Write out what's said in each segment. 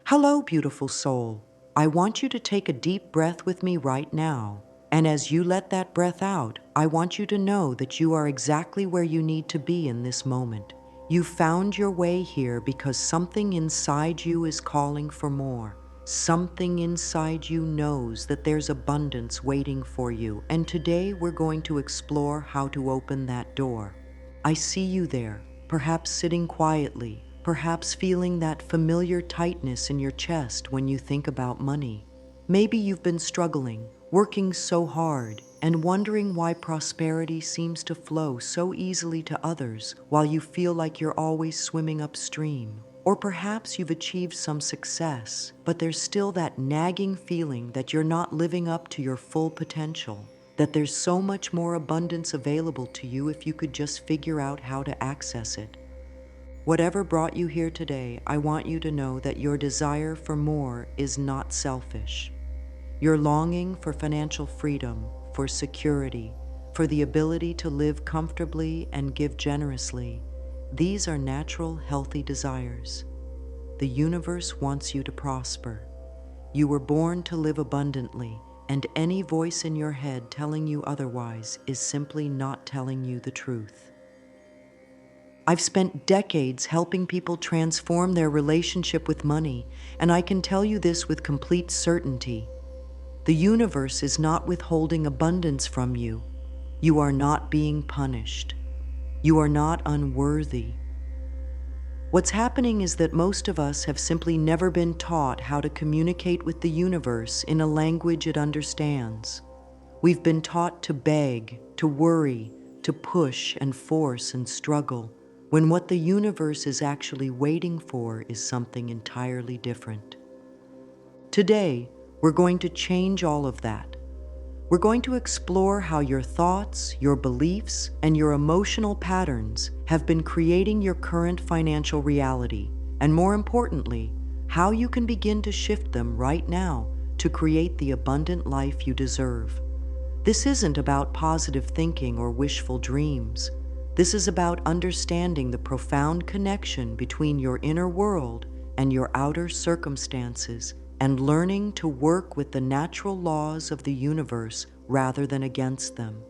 Hello, beautiful soul. I want you to take a deep breath with me right now. And as you let that breath out, I want you to know that you are exactly where you need to be in this moment. You found your way here because something inside you is calling for more. Something inside you knows that there's abundance waiting for you, and today we're going to explore how to open that door. I see you there, perhaps sitting quietly, perhaps feeling that familiar tightness in your chest when you think about money. Maybe you've been struggling, working so hard, and wondering why prosperity seems to flow so easily to others while you feel like you're always swimming upstream. Or perhaps you've achieved some success, but there's still that nagging feeling that you're not living up to your full potential, that there's so much more abundance available to you if you could just figure out how to access it. Whatever brought you here today, I want you to know that your desire for more is not selfish. Your longing for financial freedom, for security, for the ability to live comfortably and give generously, these are natural, healthy desires. The universe wants you to prosper. You were born to live abundantly, and any voice in your head telling you otherwise is simply not telling you the truth. I've spent decades helping people transform their relationship with money, and I can tell you this with complete certainty. The universe is not withholding abundance from you. You are not being punished. You are not unworthy. What's happening is that most of us have simply never been taught how to communicate with the universe in a language it understands. We've been taught to beg, to worry, to push and force and struggle, when what the universe is actually waiting for is something entirely different. Today, we're going to change all of that. We're going to explore how your thoughts, your beliefs, and your emotional patterns have been creating your current financial reality, and more importantly, how you can begin to shift them right now to create the abundant life you deserve. This isn't about positive thinking or wishful dreams. This is about understanding the profound connection between your inner world and your outer circumstances, and learning to work with the natural laws of the universe rather than against them.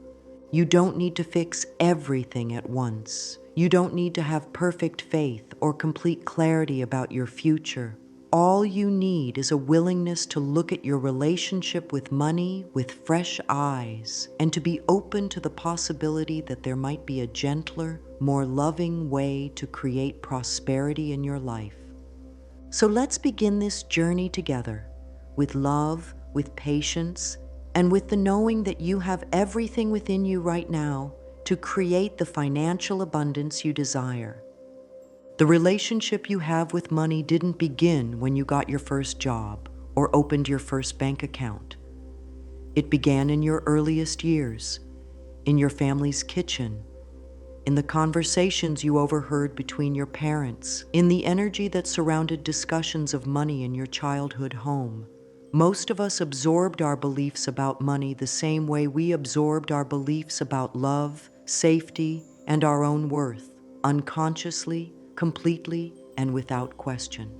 You don't need to fix everything at once. You don't need to have perfect faith or complete clarity about your future. All you need is a willingness to look at your relationship with money with fresh eyes and to be open to the possibility that there might be a gentler, more loving way to create prosperity in your life. So let's begin this journey together, with love, with patience, and with the knowing that you have everything within you right now to create the financial abundance you desire. The relationship you have with money didn't begin when you got your first job or opened your first bank account. It began in your earliest years, in your family's kitchen, in the conversations you overheard between your parents, in the energy that surrounded discussions of money in your childhood home. Most of us absorbed our beliefs about money the same way we absorbed our beliefs about love, safety, and our own worth, unconsciously, completely, and without question.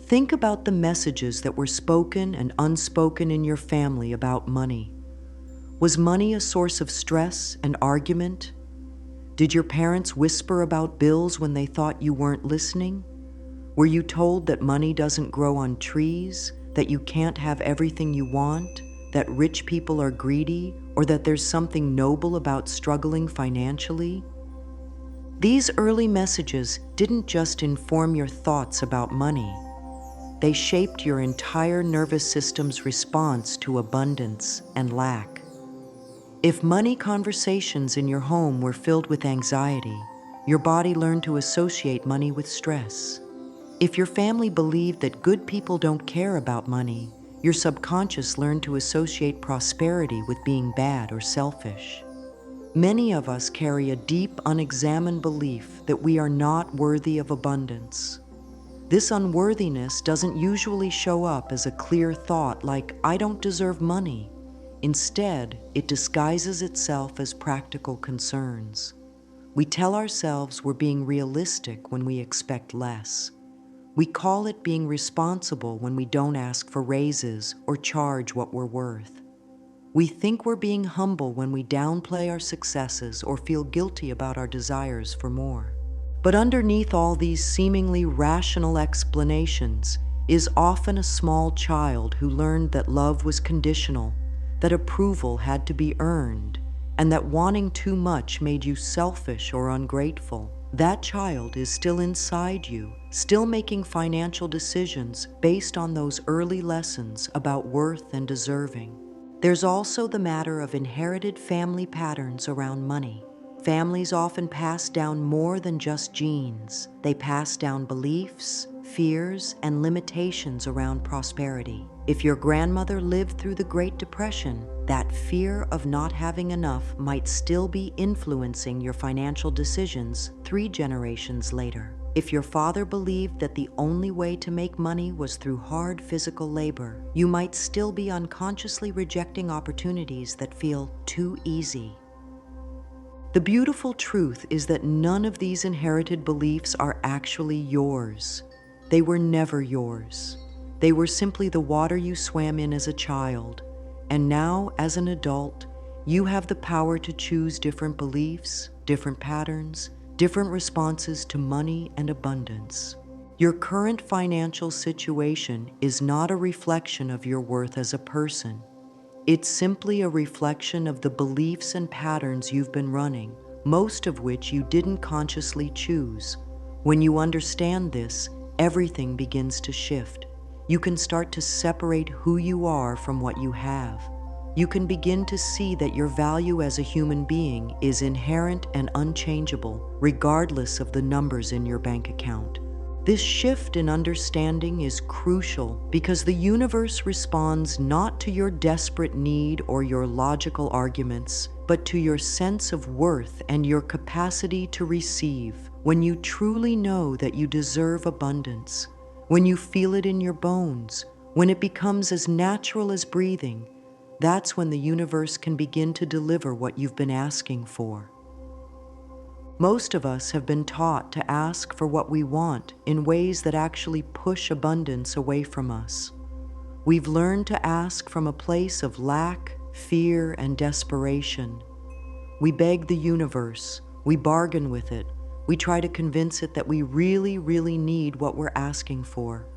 Think about the messages that were spoken and unspoken in your family about money. Was money a source of stress and argument? Did your parents whisper about bills when they thought you weren't listening? Were you told that money doesn't grow on trees, that you can't have everything you want, that rich people are greedy, or that there's something noble about struggling financially? These early messages didn't just inform your thoughts about money. They shaped your entire nervous system's response to abundance and lack. If money conversations in your home were filled with anxiety, your body learned to associate money with stress. If your family believed that good people don't care about money, your subconscious learned to associate prosperity with being bad or selfish. Many of us carry a deep, unexamined belief that we are not worthy of abundance. This unworthiness doesn't usually show up as a clear thought like, "I don't deserve money." Instead, it disguises itself as practical concerns. We tell ourselves we're being realistic when we expect less. We call it being responsible when we don't ask for raises or charge what we're worth. We think we're being humble when we downplay our successes or feel guilty about our desires for more. But underneath all these seemingly rational explanations is often a small child who learned that love was conditional, that approval had to be earned, and that wanting too much made you selfish or ungrateful. That child is still inside you, still making financial decisions based on those early lessons about worth and deserving. There's also the matter of inherited family patterns around money. Families often pass down more than just genes. They pass down beliefs, fears, and limitations around prosperity. If your grandmother lived through the Great Depression, that fear of not having enough might still be influencing your financial decisions 3 generations later. If your father believed that the only way to make money was through hard physical labor, you might still be unconsciously rejecting opportunities that feel too easy. The beautiful truth is that none of these inherited beliefs are actually yours. They were never yours. They were simply the water you swam in as a child, and now, as an adult, you have the power to choose different beliefs, different patterns, different responses to money and abundance. Your current financial situation is not a reflection of your worth as a person. It's simply a reflection of the beliefs and patterns you've been running, most of which you didn't consciously choose. When you understand this, everything begins to shift. You can start to separate who you are from what you have. You can begin to see that your value as a human being is inherent and unchangeable, regardless of the numbers in your bank account. This shift in understanding is crucial because the universe responds not to your desperate need or your logical arguments, but to your sense of worth and your capacity to receive. When you truly know that you deserve abundance, when you feel it in your bones, when it becomes as natural as breathing, that's when the universe can begin to deliver what you've been asking for. Most of us have been taught to ask for what we want in ways that actually push abundance away from us. We've learned to ask from a place of lack, fear, and desperation. We beg the universe, we bargain with it, we try to convince it that we really, really need what we're asking for.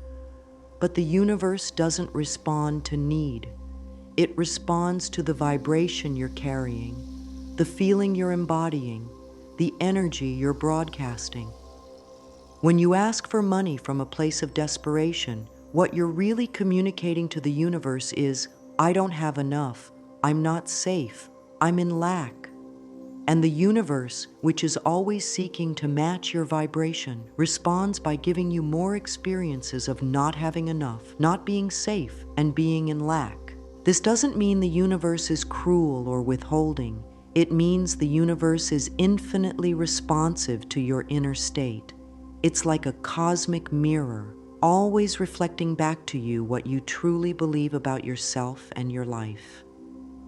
But the universe doesn't respond to need. It responds to the vibration you're carrying, the feeling you're embodying, the energy you're broadcasting. When you ask for money from a place of desperation, what you're really communicating to the universe is, I don't have enough, I'm not safe, I'm in lack. And the universe, which is always seeking to match your vibration, responds by giving you more experiences of not having enough, not being safe, and being in lack. This doesn't mean the universe is cruel or withholding. It means the universe is infinitely responsive to your inner state. It's like a cosmic mirror, always reflecting back to you what you truly believe about yourself and your life.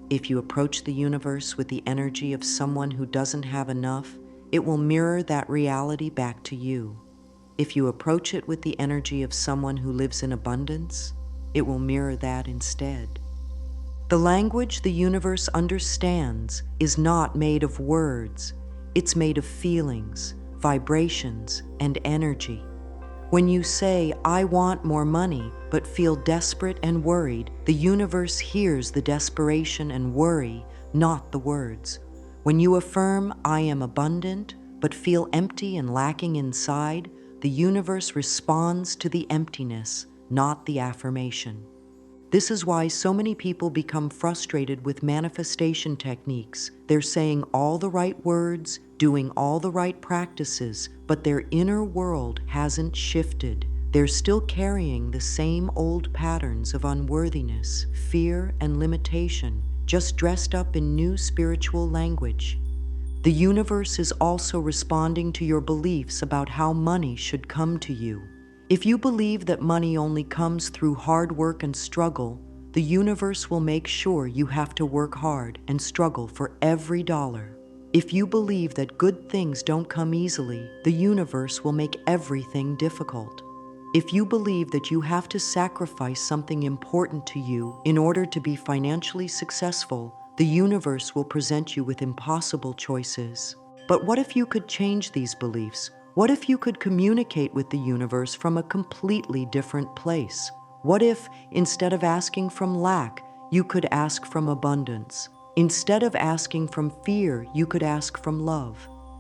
If you approach the universe with the energy of someone who doesn't have enough, it will mirror that reality back to you. If you approach it with the energy of someone who lives in abundance, it will mirror that instead. The language the universe understands is not made of words. It's made of feelings, vibrations, and energy. When you say, I want more money, but feel desperate and worried, the universe hears the desperation and worry, not the words. When you affirm, I am abundant, but feel empty and lacking inside, the universe responds to the emptiness, not the affirmation. This is why so many people become frustrated with manifestation techniques. They're saying all the right words, doing all the right practices, but their inner world hasn't shifted. They're still carrying the same old patterns of unworthiness, fear, and limitation, just dressed up in new spiritual language. The universe is also responding to your beliefs about how money should come to you. If you believe that money only comes through hard work and struggle, the universe will make sure you have to work hard and struggle for every dollar. If you believe that good things don't come easily, the universe will make everything difficult. If you believe that you have to sacrifice something important to you in order to be financially successful, the universe will present you with impossible choices. But what if you could change these beliefs? What if you could communicate with the universe from a completely different place? What if, instead of asking from lack, you could ask from abundance? Instead of asking from fear, you could ask from love.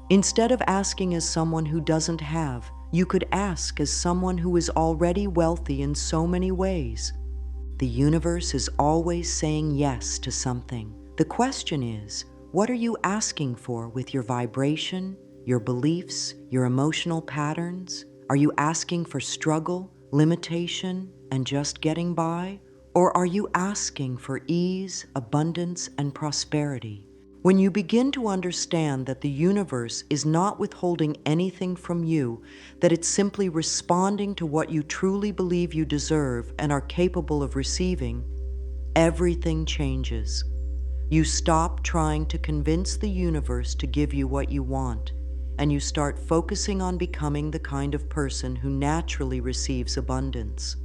Instead of asking as someone who doesn't have, you could ask as someone who is already wealthy in so many ways. The universe is always saying yes to something. The question is, what are you asking for with your vibration, your beliefs, your emotional patterns? Are you asking for struggle, limitation, and just getting by? Or are you asking for ease, abundance, and prosperity? When you begin to understand that the universe is not withholding anything from you, that it's simply responding to what you truly believe you deserve and are capable of receiving, everything changes. You stop trying to convince the universe to give you what you want, and you start focusing on becoming the kind of person who naturally receives abundance.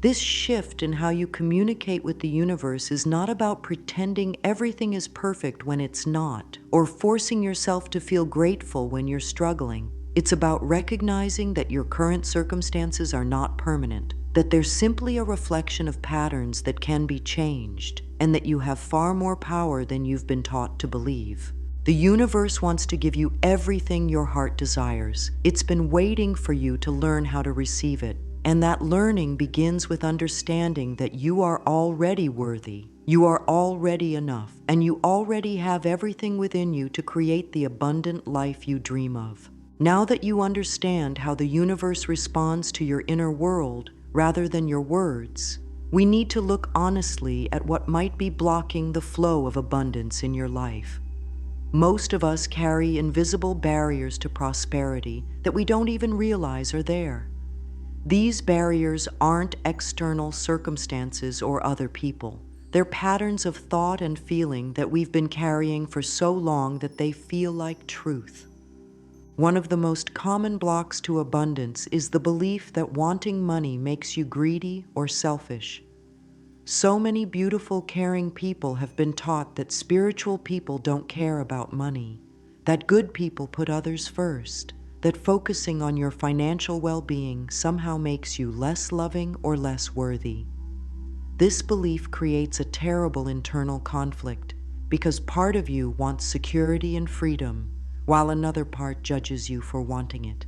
This shift in how you communicate with the universe is not about pretending everything is perfect when it's not, or forcing yourself to feel grateful when you're struggling. It's about recognizing that your current circumstances are not permanent, that they're simply a reflection of patterns that can be changed, and that you have far more power than you've been taught to believe. The universe wants to give you everything your heart desires. It's been waiting for you to learn how to receive it. And that learning begins with understanding that you are already worthy, you are already enough, and you already have everything within you to create the abundant life you dream of. Now that you understand how the universe responds to your inner world rather than your words, we need to look honestly at what might be blocking the flow of abundance in your life. Most of us carry invisible barriers to prosperity that we don't even realize are there. These barriers aren't external circumstances or other people. They're patterns of thought and feeling that we've been carrying for so long that they feel like truth. One of the most common blocks to abundance is the belief that wanting money makes you greedy or selfish. So many beautiful, caring people have been taught that spiritual people don't care about money, that good people put others first, that focusing on your financial well-being somehow makes you less loving or less worthy. This belief creates a terrible internal conflict because part of you wants security and freedom, while another part judges you for wanting it.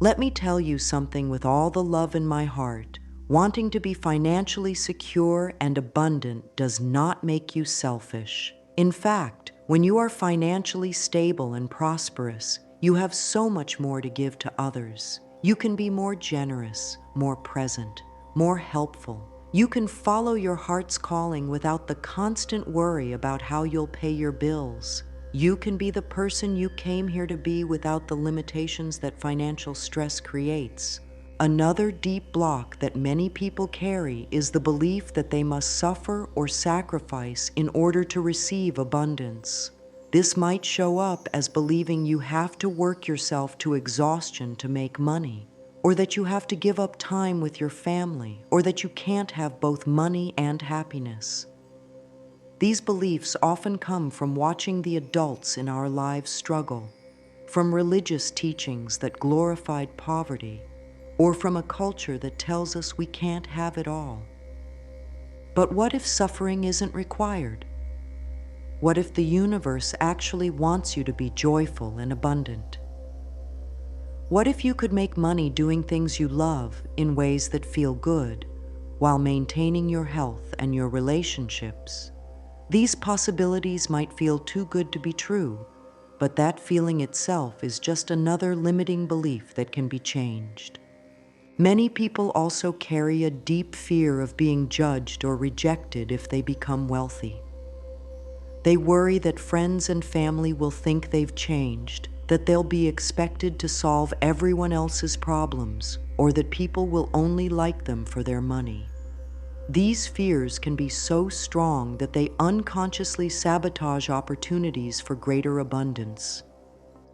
Let me tell you something with all the love in my heart. Wanting to be financially secure and abundant does not make you selfish. In fact, when you are financially stable and prosperous, you have so much more to give to others. You can be more generous, more present, more helpful. You can follow your heart's calling without the constant worry about how you'll pay your bills. You can be the person you came here to be without the limitations that financial stress creates. Another deep block that many people carry is the belief that they must suffer or sacrifice in order to receive abundance. This might show up as believing you have to work yourself to exhaustion to make money, or that you have to give up time with your family, or that you can't have both money and happiness. These beliefs often come from watching the adults in our lives struggle, from religious teachings that glorified poverty, or from a culture that tells us we can't have it all. But what if suffering isn't required? What if the universe actually wants you to be joyful and abundant? What if you could make money doing things you love in ways that feel good, while maintaining your health and your relationships? These possibilities might feel too good to be true, but that feeling itself is just another limiting belief that can be changed. Many people also carry a deep fear of being judged or rejected if they become wealthy. They worry that friends and family will think they've changed, that they'll be expected to solve everyone else's problems, or that people will only like them for their money. These fears can be so strong that they unconsciously sabotage opportunities for greater abundance.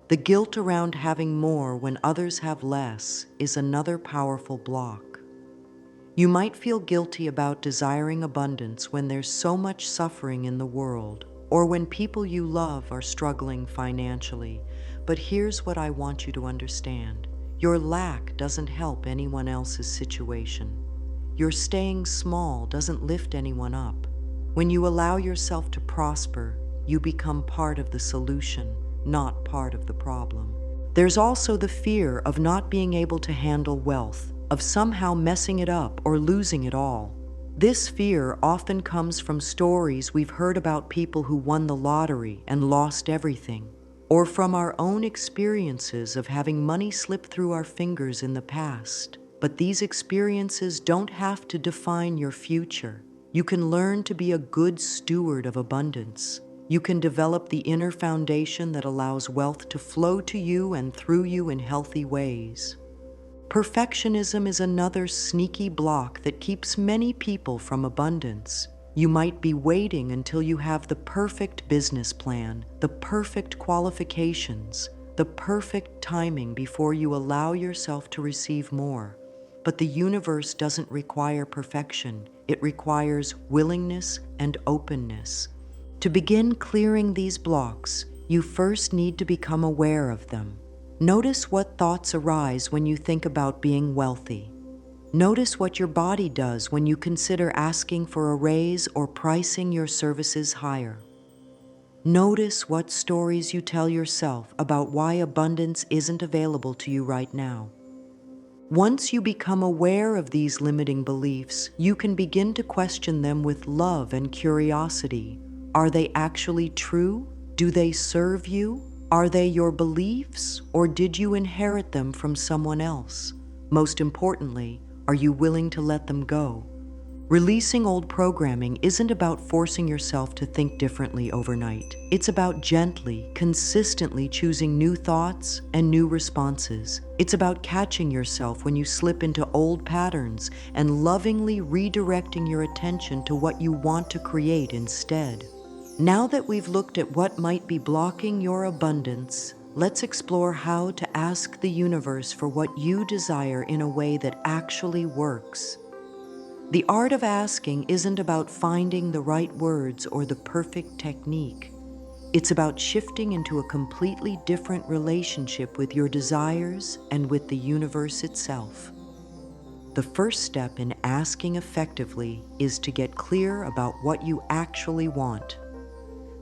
The guilt around having more when others have less is another powerful block. You might feel guilty about desiring abundance when there's so much suffering in the world, or when people you love are struggling financially. But here's what I want you to understand. Your lack doesn't help anyone else's situation. Your staying small doesn't lift anyone up. When you allow yourself to prosper, you become part of the solution, not part of the problem. There's also the fear of not being able to handle wealth, of somehow messing it up or losing it all. This fear often comes from stories we've heard about people who won the lottery and lost everything, or from our own experiences of having money slip through our fingers in the past. But these experiences don't have to define your future. You can learn to be a good steward of abundance. You can develop the inner foundation that allows wealth to flow to you and through you in healthy ways. Perfectionism is another sneaky block that keeps many people from abundance. You might be waiting until you have the perfect business plan, the perfect qualifications, the perfect timing before you allow yourself to receive more. But the universe doesn't require perfection. It requires willingness and openness. To begin clearing these blocks, you first need to become aware of them. Notice what thoughts arise when you think about being wealthy. Notice what your body does when you consider asking for a raise or pricing your services higher. Notice what stories you tell yourself about why abundance isn't available to you right now. Once you become aware of these limiting beliefs, you can begin to question them with love and curiosity. Are they actually true? Do they serve you? Are they your beliefs, or did you inherit them from someone else? Most importantly, are you willing to let them go? Releasing old programming isn't about forcing yourself to think differently overnight. It's about gently, consistently choosing new thoughts and new responses. It's about catching yourself when you slip into old patterns and lovingly redirecting your attention to what you want to create instead. Now that we've looked at what might be blocking your abundance, let's explore how to ask the universe for what you desire in a way that actually works. The art of asking isn't about finding the right words or the perfect technique. It's about shifting into a completely different relationship with your desires and with the universe itself. The first step in asking effectively is to get clear about what you actually want.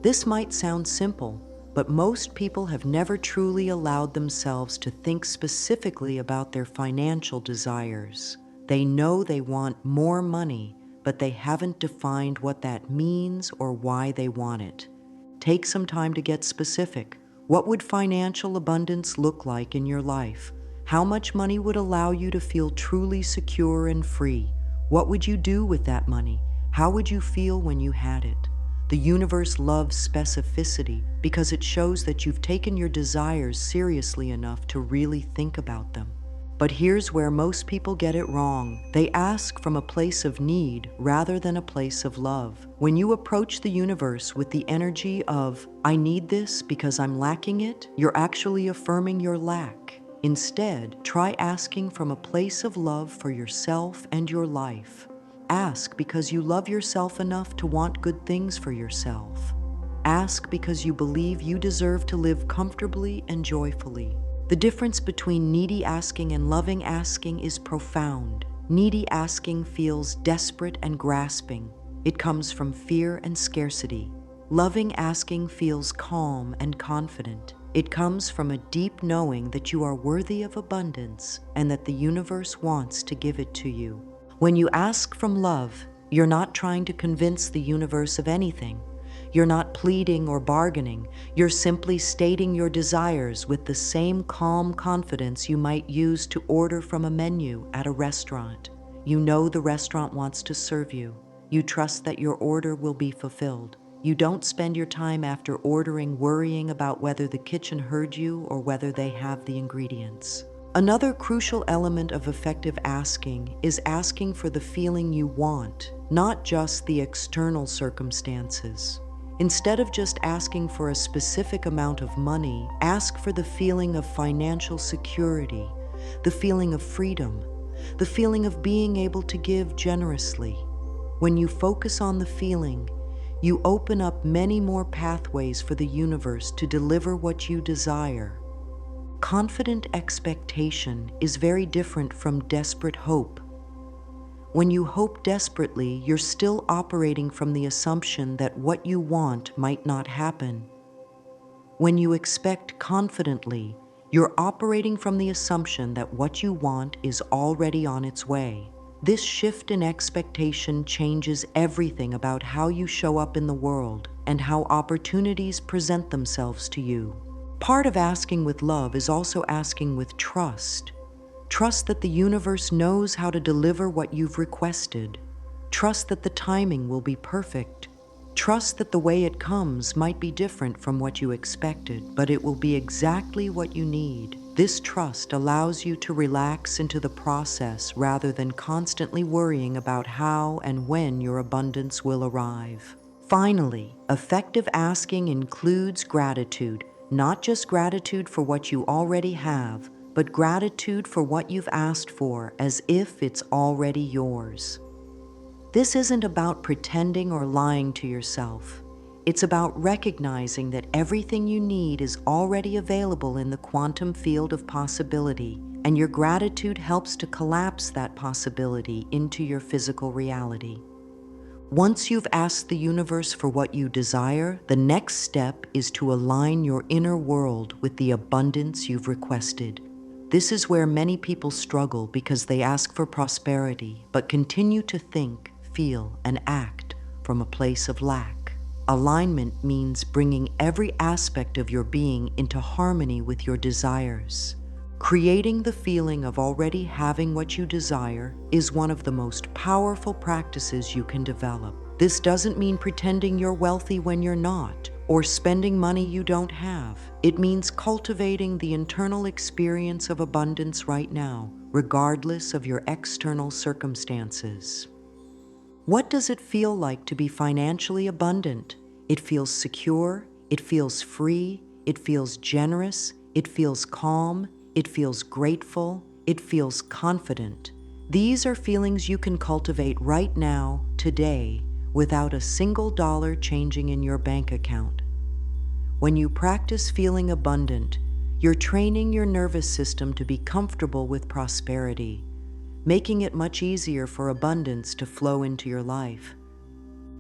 This might sound simple, but most people have never truly allowed themselves to think specifically about their financial desires. They know they want more money, but they haven't defined what that means or why they want it. Take some time to get specific. What would financial abundance look like in your life? How much money would allow you to feel truly secure and free? What would you do with that money? How would you feel when you had it? The universe loves specificity because it shows that you've taken your desires seriously enough to really think about them. But here's where most people get it wrong. They ask from a place of need rather than a place of love. When you approach the universe with the energy of, I need this because I'm lacking it, you're actually affirming your lack. Instead, try asking from a place of love for yourself and your life. Ask because you love yourself enough to want good things for yourself. Ask because you believe you deserve to live comfortably and joyfully. The difference between needy asking and loving asking is profound. Needy asking feels desperate and grasping. It comes from fear and scarcity. Loving asking feels calm and confident. It comes from a deep knowing that you are worthy of abundance and that the universe wants to give it to you. When you ask from love, you're not trying to convince the universe of anything. You're not pleading or bargaining. You're simply stating your desires with the same calm confidence you might use to order from a menu at a restaurant. You know the restaurant wants to serve you. You trust that your order will be fulfilled. You don't spend your time after ordering worrying about whether the kitchen heard you or whether they have the ingredients. Another crucial element of effective asking is asking for the feeling you want, not just the external circumstances. Instead of just asking for a specific amount of money, ask for the feeling of financial security, the feeling of freedom, the feeling of being able to give generously. When you focus on the feeling, you open up many more pathways for the universe to deliver what you desire. Confident expectation is very different from desperate hope. When you hope desperately, you're still operating from the assumption that what you want might not happen. When you expect confidently, you're operating from the assumption that what you want is already on its way. This shift in expectation changes everything about how you show up in the world and how opportunities present themselves to you. Part of asking with love is also asking with trust. Trust that the universe knows how to deliver what you've requested. Trust that the timing will be perfect. Trust that the way it comes might be different from what you expected, but it will be exactly what you need. This trust allows you to relax into the process rather than constantly worrying about how and when your abundance will arrive. Finally, effective asking includes gratitude, not just gratitude for what you already have, but gratitude for what you've asked for as if it's already yours. This isn't about pretending or lying to yourself. It's about recognizing that everything you need is already available in the quantum field of possibility, and your gratitude helps to collapse that possibility into your physical reality. Once you've asked the universe for what you desire, the next step is to align your inner world with the abundance you've requested. This is where many people struggle because they ask for prosperity, but continue to think, feel, and act from a place of lack. Alignment means bringing every aspect of your being into harmony with your desires. Creating the feeling of already having what you desire is one of the most powerful practices you can develop. This doesn't mean pretending you're wealthy when you're not, or spending money you don't have. It means cultivating the internal experience of abundance right now, regardless of your external circumstances. What does it feel like to be financially abundant? It feels secure, it feels free, it feels generous, it feels calm, it feels grateful, it feels confident. These are feelings you can cultivate right now, today, without a single dollar changing in your bank account. When you practice feeling abundant, you're training your nervous system to be comfortable with prosperity, making it much easier for abundance to flow into your life.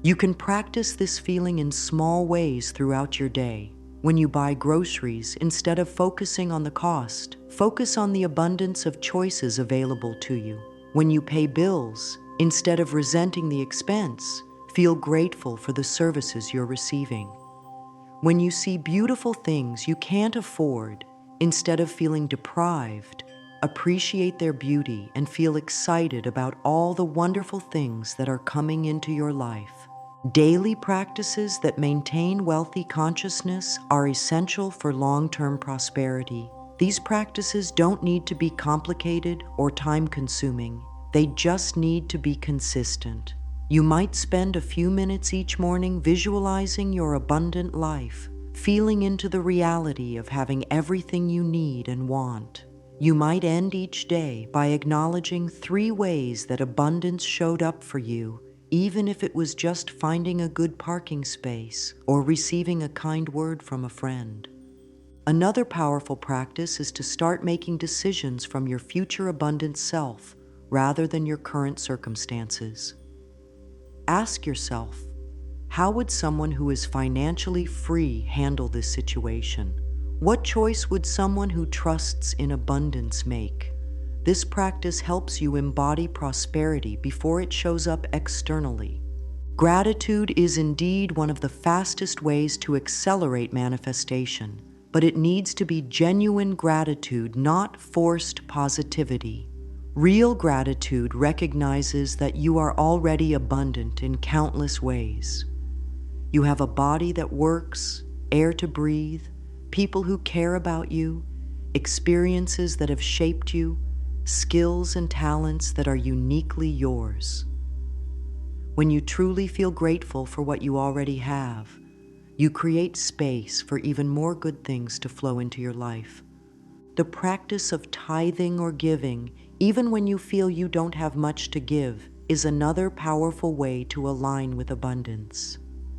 You can practice this feeling in small ways throughout your day. When you buy groceries, instead of focusing on the cost, focus on the abundance of choices available to you. When you pay bills, instead of resenting the expense, feel grateful for the services you're receiving. When you see beautiful things you can't afford, instead of feeling deprived, appreciate their beauty and feel excited about all the wonderful things that are coming into your life. Daily practices that maintain wealthy consciousness are essential for long-term prosperity. These practices don't need to be complicated or time-consuming. They just need to be consistent. You might spend a few minutes each morning visualizing your abundant life, feeling into the reality of having everything you need and want. You might end each day by acknowledging 3 ways that abundance showed up for you, even if it was just finding a good parking space or receiving a kind word from a friend. Another powerful practice is to start making decisions from your future abundant self rather than your current circumstances. Ask yourself, how would someone who is financially free handle this situation? What choice would someone who trusts in abundance make? This practice helps you embody prosperity before it shows up externally. Gratitude is indeed one of the fastest ways to accelerate manifestation, but it needs to be genuine gratitude, not forced positivity. Real gratitude recognizes that you are already abundant in countless ways. You have a body that works, air to breathe, people who care about you, experiences that have shaped you, skills and talents that are uniquely yours. When you truly feel grateful for what you already have, You create space for even more good things to flow into your life. The practice of tithing or giving, even when you feel you don't have much to give, is another powerful way to align with abundance.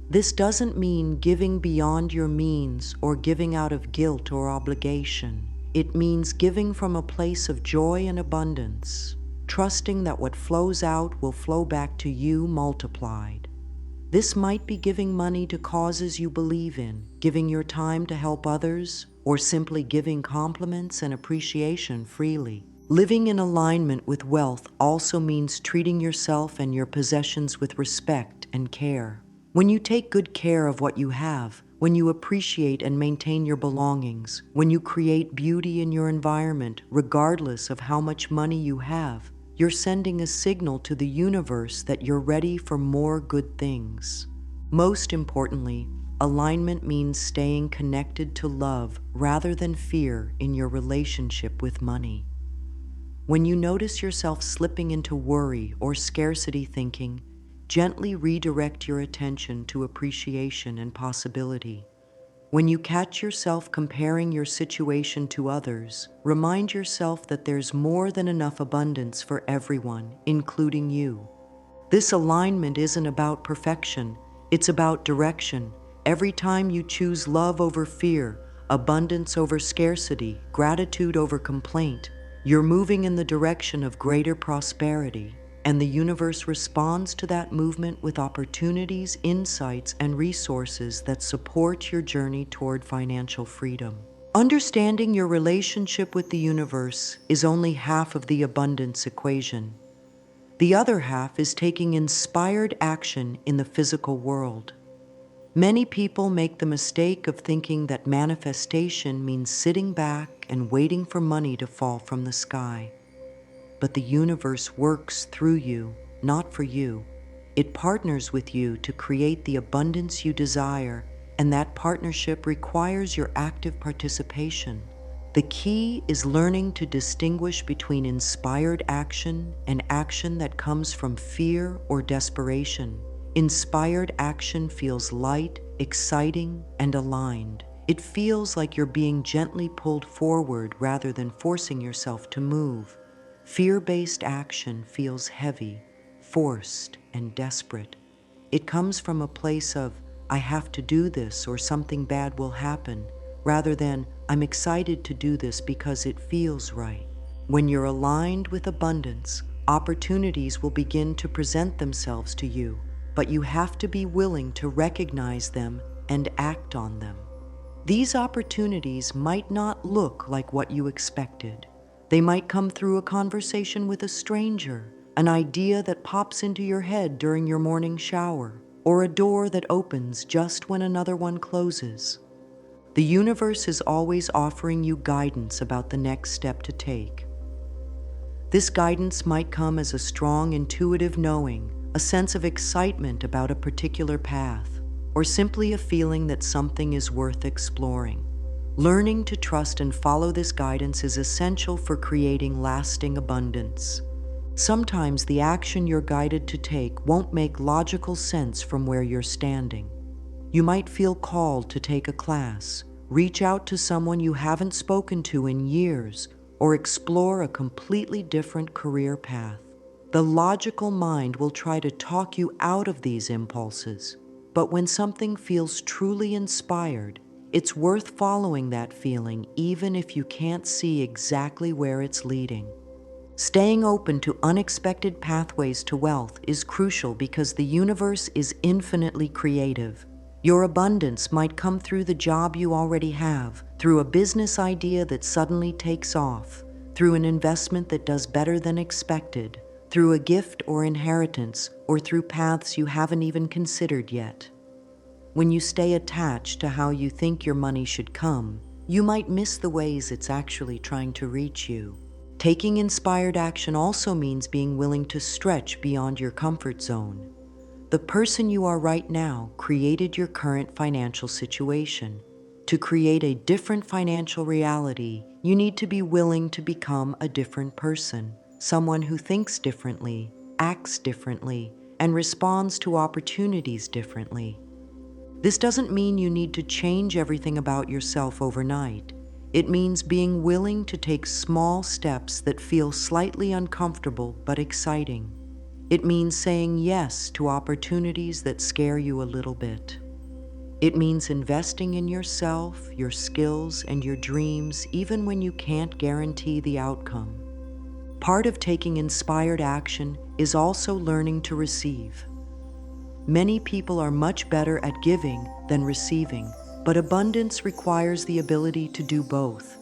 This doesn't mean giving beyond your means or giving out of guilt or obligation. It means giving from a place of joy and abundance, trusting that what flows out will flow back to you multiplied. This might be giving money to causes you believe in, giving your time to help others, or simply giving compliments and appreciation freely. Living in alignment with wealth also means treating yourself and your possessions with respect and care. When you take good care of what you have, when you appreciate and maintain your belongings, when you create beauty in your environment, regardless of how much money you have, you're sending a signal to the universe that you're ready for more good things. Most importantly, alignment means staying connected to love rather than fear in your relationship with money. When you notice yourself slipping into worry or scarcity thinking, gently redirect your attention to appreciation and possibility. When you catch yourself comparing your situation to others, remind yourself that there's more than enough abundance for everyone, including you. This alignment isn't about perfection, it's about direction. Every time you choose love over fear, abundance over scarcity, gratitude over complaint, you're moving in the direction of greater prosperity, and the universe responds to that movement with opportunities, insights, and resources that support your journey toward financial freedom. Understanding your relationship with the universe is only half of the abundance equation. The other half is taking inspired action in the physical world. Many people make the mistake of thinking that manifestation means sitting back and waiting for money to fall from the sky. But the universe works through you, not for you. It partners with you to create the abundance you desire, and that partnership requires your active participation. The key is learning to distinguish between inspired action and action that comes from fear or desperation. Inspired action feels light, exciting, and aligned. It feels like you're being gently pulled forward rather than forcing yourself to move. Fear-based action feels heavy, forced, and desperate. It comes from a place of, I have to do this or something bad will happen, rather than, I'm excited to do this because it feels right. When you're aligned with abundance, opportunities will begin to present themselves to you, but you have to be willing to recognize them and act on them. These opportunities might not look like what you expected. They might come through a conversation with a stranger, an idea that pops into your head during your morning shower, or a door that opens just when another one closes. The universe is always offering you guidance about the next step to take. This guidance might come as a strong intuitive knowing, a sense of excitement about a particular path, or simply a feeling that something is worth exploring. Learning to trust and follow this guidance is essential for creating lasting abundance. Sometimes the action you're guided to take won't make logical sense from where you're standing. You might feel called to take a class, reach out to someone you haven't spoken to in years, or explore a completely different career path. The logical mind will try to talk you out of these impulses, but when something feels truly inspired, it's worth following that feeling even if you can't see exactly where it's leading. Staying open to unexpected pathways to wealth is crucial because the universe is infinitely creative. Your abundance might come through the job you already have, through a business idea that suddenly takes off, through an investment that does better than expected, through a gift or inheritance, or through paths you haven't even considered yet. When you stay attached to how you think your money should come, you might miss the ways it's actually trying to reach you. Taking inspired action also means being willing to stretch beyond your comfort zone. The person you are right now created your current financial situation. To create a different financial reality, you need to be willing to become a different person, someone who thinks differently, acts differently, and responds to opportunities differently. This doesn't mean you need to change everything about yourself overnight. It means being willing to take small steps that feel slightly uncomfortable but exciting. It means saying yes to opportunities that scare you a little bit. It means investing in yourself, your skills, and your dreams even when you can't guarantee the outcome. Part of taking inspired action is also learning to receive. Many people are much better at giving than receiving, but abundance requires the ability to do both.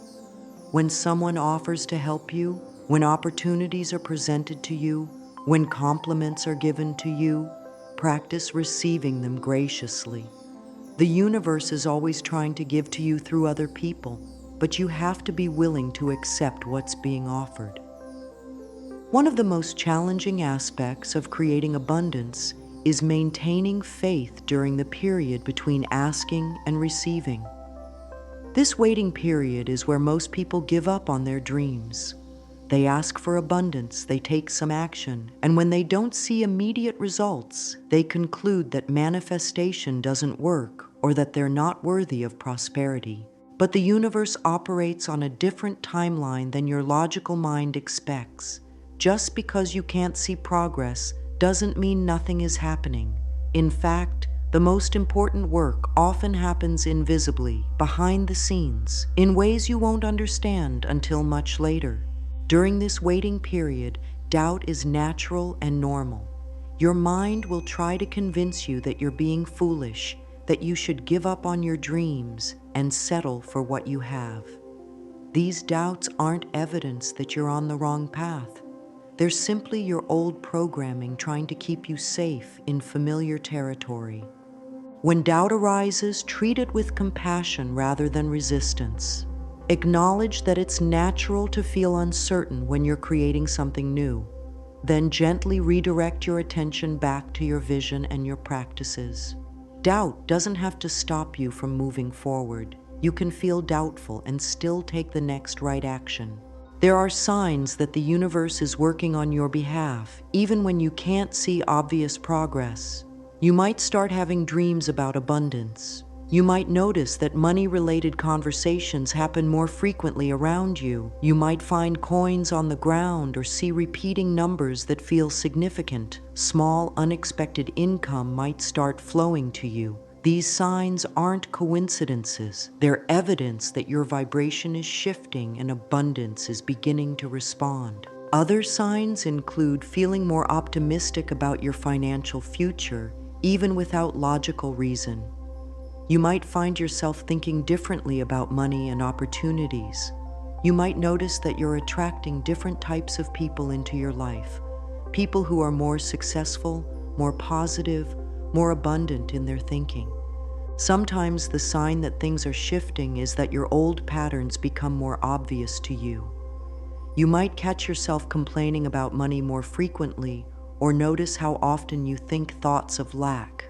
When someone offers to help you, when opportunities are presented to you, when compliments are given to you, practice receiving them graciously. The universe is always trying to give to you through other people, but you have to be willing to accept what's being offered. One of the most challenging aspects of creating abundance is maintaining faith during the period between asking and receiving. This waiting period is where most people give up on their dreams. They ask for abundance, they take some action, and when they don't see immediate results, they conclude that manifestation doesn't work or that they're not worthy of prosperity. But the universe operates on a different timeline than your logical mind expects. Just because you can't see progress doesn't mean nothing is happening. In fact, the most important work often happens invisibly, behind the scenes, in ways you won't understand until much later. During this waiting period, doubt is natural and normal. Your mind will try to convince you that you're being foolish, that you should give up on your dreams and settle for what you have. These doubts aren't evidence that you're on the wrong path. They're simply your old programming trying to keep you safe in familiar territory. When doubt arises, treat it with compassion rather than resistance. Acknowledge that it's natural to feel uncertain when you're creating something new. Then gently redirect your attention back to your vision and your practices. Doubt doesn't have to stop you from moving forward. You can feel doubtful and still take the next right action. There are signs that the universe is working on your behalf, even when you can't see obvious progress. You might start having dreams about abundance. You might notice that money-related conversations happen more frequently around you. You might find coins on the ground or see repeating numbers that feel significant. Small, unexpected income might start flowing to you. These signs aren't coincidences. They're evidence that your vibration is shifting and abundance is beginning to respond. Other signs include feeling more optimistic about your financial future, even without logical reason. You might find yourself thinking differently about money and opportunities. You might notice that you're attracting different types of people into your life. People who are more successful, more positive, more abundant in their thinking. Sometimes the sign that things are shifting is that your old patterns become more obvious to you. You might catch yourself complaining about money more frequently or notice how often you think thoughts of lack.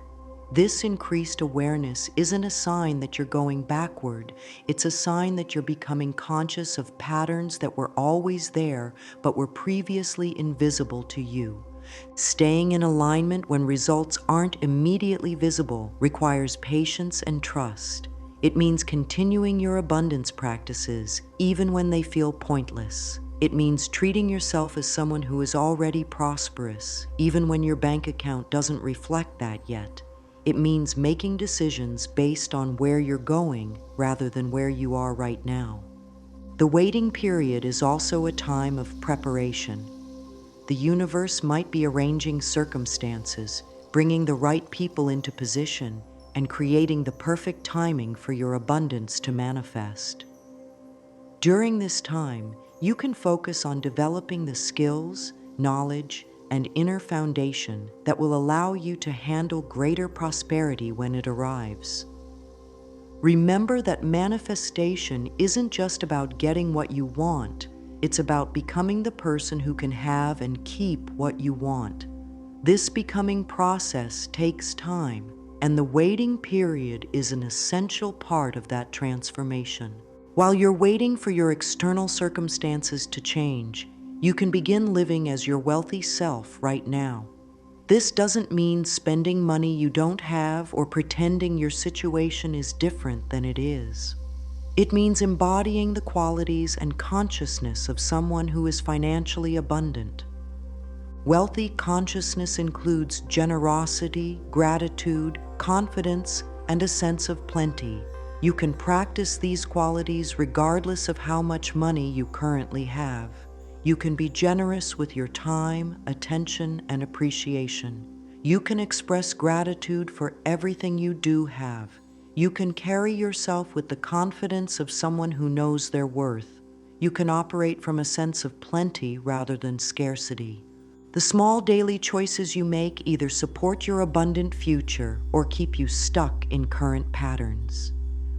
This increased awareness isn't a sign that you're going backward. It's a sign that you're becoming conscious of patterns that were always there but were previously invisible to you. Staying in alignment when results aren't immediately visible requires patience and trust. It means continuing your abundance practices even when they feel pointless. It means treating yourself as someone who is already prosperous, even when your bank account doesn't reflect that yet. It means making decisions based on where you're going rather than where you are right now. The waiting period is also a time of preparation. The universe might be arranging circumstances, bringing the right people into position, and creating the perfect timing for your abundance to manifest. During this time, you can focus on developing the skills, knowledge, and inner foundation that will allow you to handle greater prosperity when it arrives. Remember that manifestation isn't just about getting what you want. It's about becoming the person who can have and keep what you want. This becoming process takes time, and the waiting period is an essential part of that transformation. While you're waiting for your external circumstances to change, you can begin living as your wealthy self right now. This doesn't mean spending money you don't have or pretending your situation is different than it is. It means embodying the qualities and consciousness of someone who is financially abundant. Wealthy consciousness includes generosity, gratitude, confidence, and a sense of plenty. You can practice these qualities regardless of how much money you currently have. You can be generous with your time, attention, and appreciation. You can express gratitude for everything you do have. You can carry yourself with the confidence of someone who knows their worth. You can operate from a sense of plenty rather than scarcity. The small daily choices you make either support your abundant future or keep you stuck in current patterns.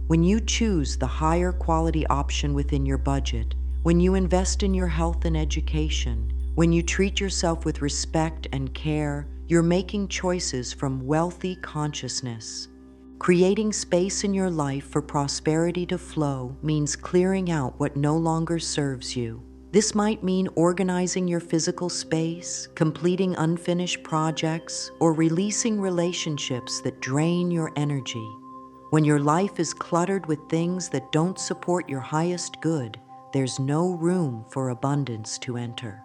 When you choose the higher quality option within your budget, when you invest in your health and education, when you treat yourself with respect and care, you're making choices from wealthy consciousness. Creating space in your life for prosperity to flow means clearing out what no longer serves you. This might mean organizing your physical space, completing unfinished projects, or releasing relationships that drain your energy. When your life is cluttered with things that don't support your highest good, there's no room for abundance to enter.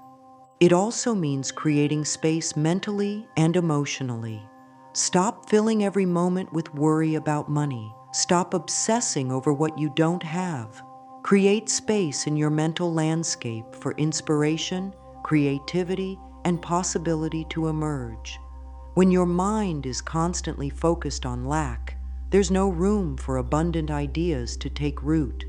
It also means creating space mentally and emotionally. Stop filling every moment with worry about money. Stop obsessing over what you don't have. Create space in your mental landscape for inspiration, creativity, and possibility to emerge. When your mind is constantly focused on lack, there's no room for abundant ideas to take root.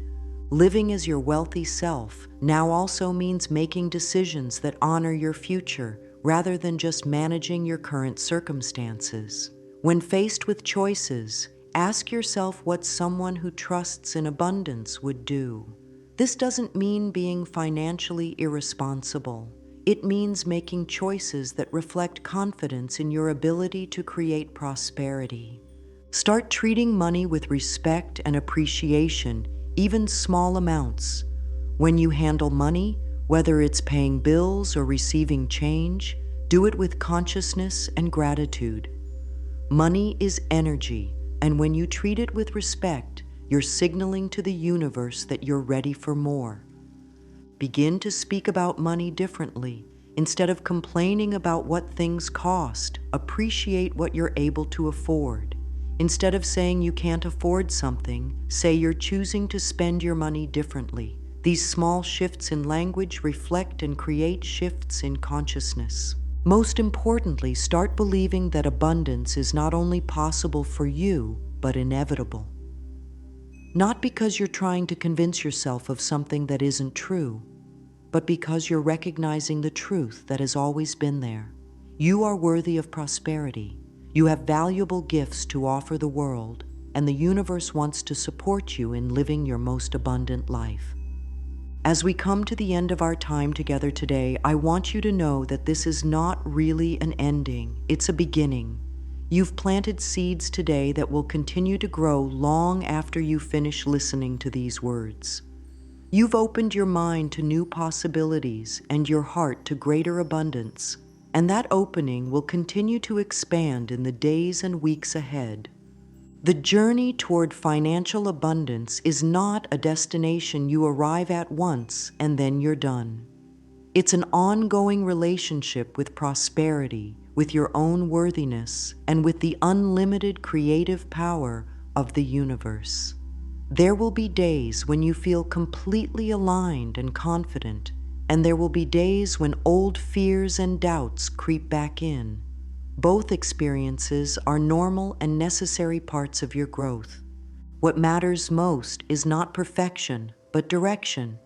Living as your wealthy self now also means making decisions that honor your future rather than just managing your current circumstances. When faced with choices, ask yourself what someone who trusts in abundance would do. This doesn't mean being financially irresponsible. It means making choices that reflect confidence in your ability to create prosperity. Start treating money with respect and appreciation, even small amounts. When you handle money, whether it's paying bills or receiving change, do it with consciousness and gratitude. Money is energy, and when you treat it with respect, you're signaling to the universe that you're ready for more. Begin to speak about money differently. Instead of complaining about what things cost, appreciate what you're able to afford. Instead of saying you can't afford something, say you're choosing to spend your money differently. These small shifts in language reflect and create shifts in consciousness. Most importantly, start believing that abundance is not only possible for you, but inevitable. Not because you're trying to convince yourself of something that isn't true, but because you're recognizing the truth that has always been there. You are worthy of prosperity. You have valuable gifts to offer the world, and the universe wants to support you in living your most abundant life. As we come to the end of our time together today, I want you to know that this is not really an ending, it's a beginning. You've planted seeds today that will continue to grow long after you finish listening to these words. You've opened your mind to new possibilities and your heart to greater abundance, and that opening will continue to expand in the days and weeks ahead. The journey toward financial abundance is not a destination you arrive at once and then you're done. It's an ongoing relationship with prosperity, with your own worthiness, and with the unlimited creative power of the universe. There will be days when you feel completely aligned and confident, and there will be days when old fears and doubts creep back in. Both experiences are normal and necessary parts of your growth. What matters most is not perfection, but direction.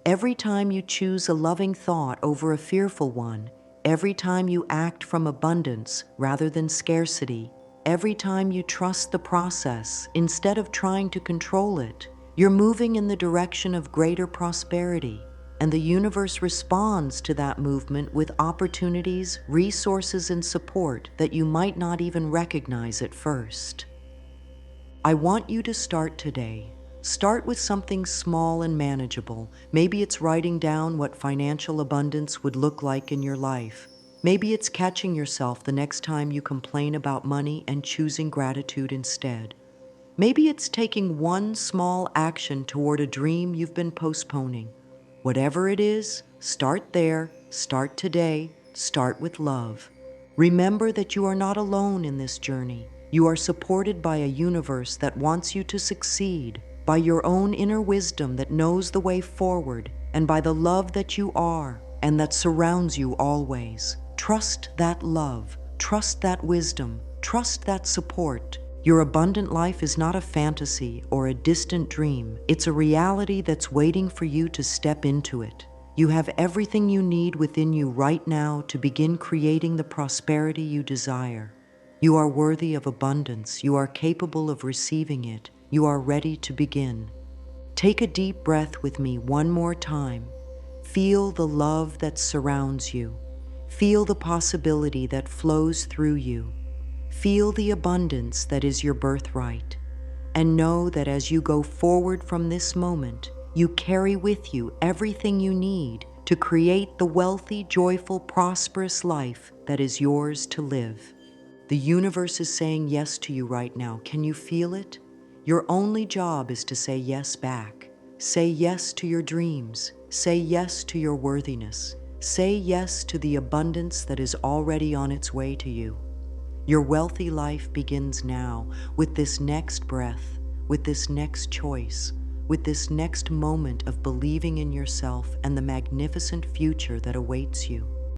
Every time you choose a loving thought over a fearful one, every time you act from abundance rather than scarcity, every time you trust the process instead of trying to control it, you're moving in the direction of greater prosperity. And the universe responds to that movement with opportunities, resources, and support that you might not even recognize at first. I want you to start today. Start with something small and manageable. Maybe it's writing down what financial abundance would look like in your life. Maybe it's catching yourself the next time you complain about money and choosing gratitude instead. Maybe it's taking one small action toward a dream you've been postponing. Whatever it is, start there, start today, start with love. Remember that you are not alone in this journey. You are supported by a universe that wants you to succeed, by your own inner wisdom that knows the way forward, and by the love that you are and that surrounds you always. Trust that love, trust that wisdom, trust that support. Your abundant life is not a fantasy or a distant dream. It's a reality that's waiting for you to step into it. You have everything you need within you right now to begin creating the prosperity you desire. You are worthy of abundance. You are capable of receiving it. You are ready to begin. Take a deep breath with me one more time. Feel the love that surrounds you. Feel the possibility that flows through you. Feel the abundance that is your birthright. And know that as you go forward from this moment, you carry with you everything you need to create the wealthy, joyful, prosperous life that is yours to live. The universe is saying yes to you right now. Can you feel it? Your only job is to say yes back. Say yes to your dreams. Say yes to your worthiness. Say yes to the abundance that is already on its way to you. Your wealthy life begins now with this next breath, with this next choice, with this next moment of believing in yourself and the magnificent future that awaits you.